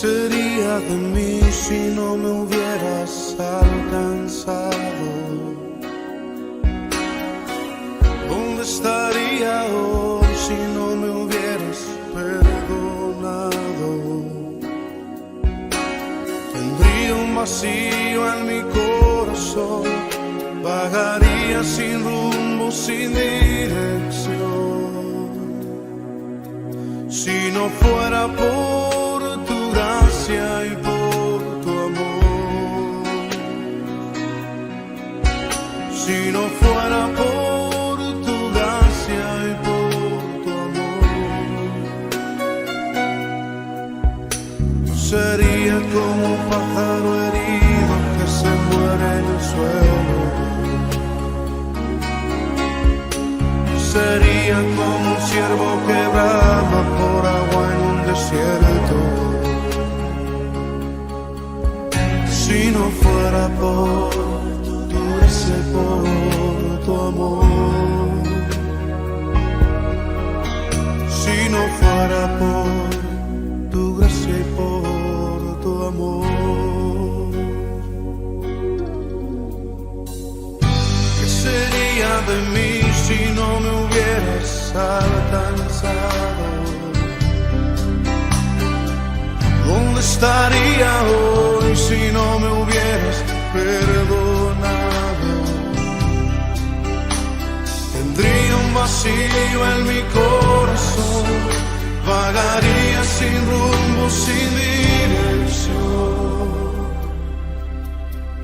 sería de mí si no me hubieras alcanzado? ¿Dónde estaría hoy si no me hubieras perdonado? Tendría un vacío en mi corazón, vagaría sin rumbo, sin dirección. Si no fuera por tu gracia y por tu amor, si no fuera por tu gracia y por tu amor, sería como un pájaro herido que se muere en el suelo. Sería como un ciervo que brama por agua en un desierto. Si no fuera por tu gracia y por tu amor, si no fuera por tu gracia y por tu amor, ¿qué sería de mí si no me hubieras alcanzado? ¿Dónde estaría hoy si no me hubieras perdonado? Tendría un vacío en mi corazón, vagaría sin rumbo, sin dirección.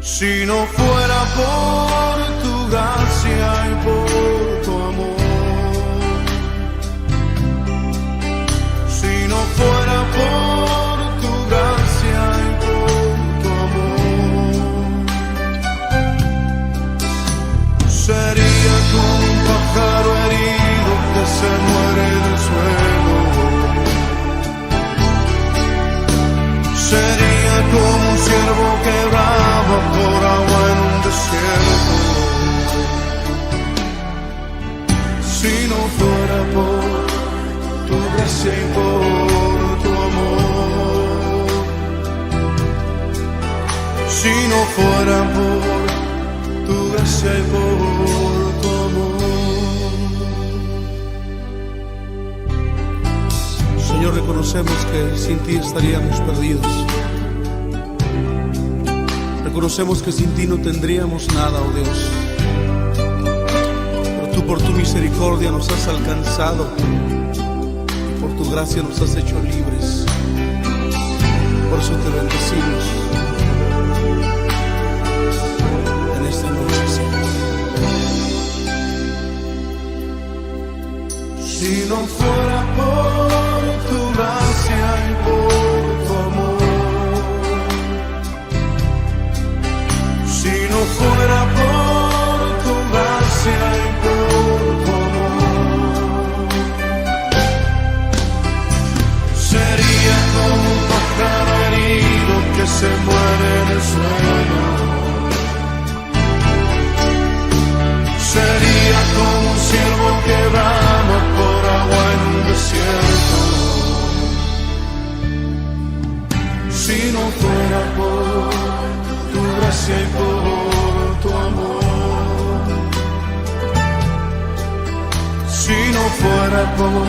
Si no fuera por tu gracia y por tu amor, si no fuera por tu gracia y por tu amor, sería como un pájaro herido que se muere en el suelo. Sería como un ciervo que brama por agua en un desierto. Si no fuera por tu gracia y por tu amor, si no fuera por tu gracia y por tu amor. Señor, reconocemos que sin ti estaríamos perdidos. Reconocemos que sin ti no tendríamos nada, oh Dios. Tú por tu misericordia nos has alcanzado y por tu gracia nos has hecho libres. Por eso te bendecimos en esta noche, Señor. Si no fuera por tu gracia y por tu amor, si no fuera por tu gracia y por tu amor, sería como un pájaro herido que se muere en el suelo. Sería como un ciervo que brama por agua en un desierto. Si no fuera por tu gracia y por tu amor, si no fuera por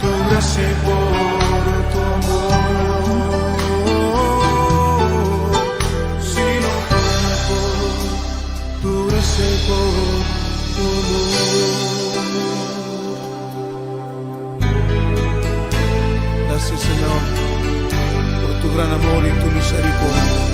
tu gracia y por tu amor, si no fuera por tu gracia y por tu amor. Gracias, Señor, por tu gran amor y tu misericordia.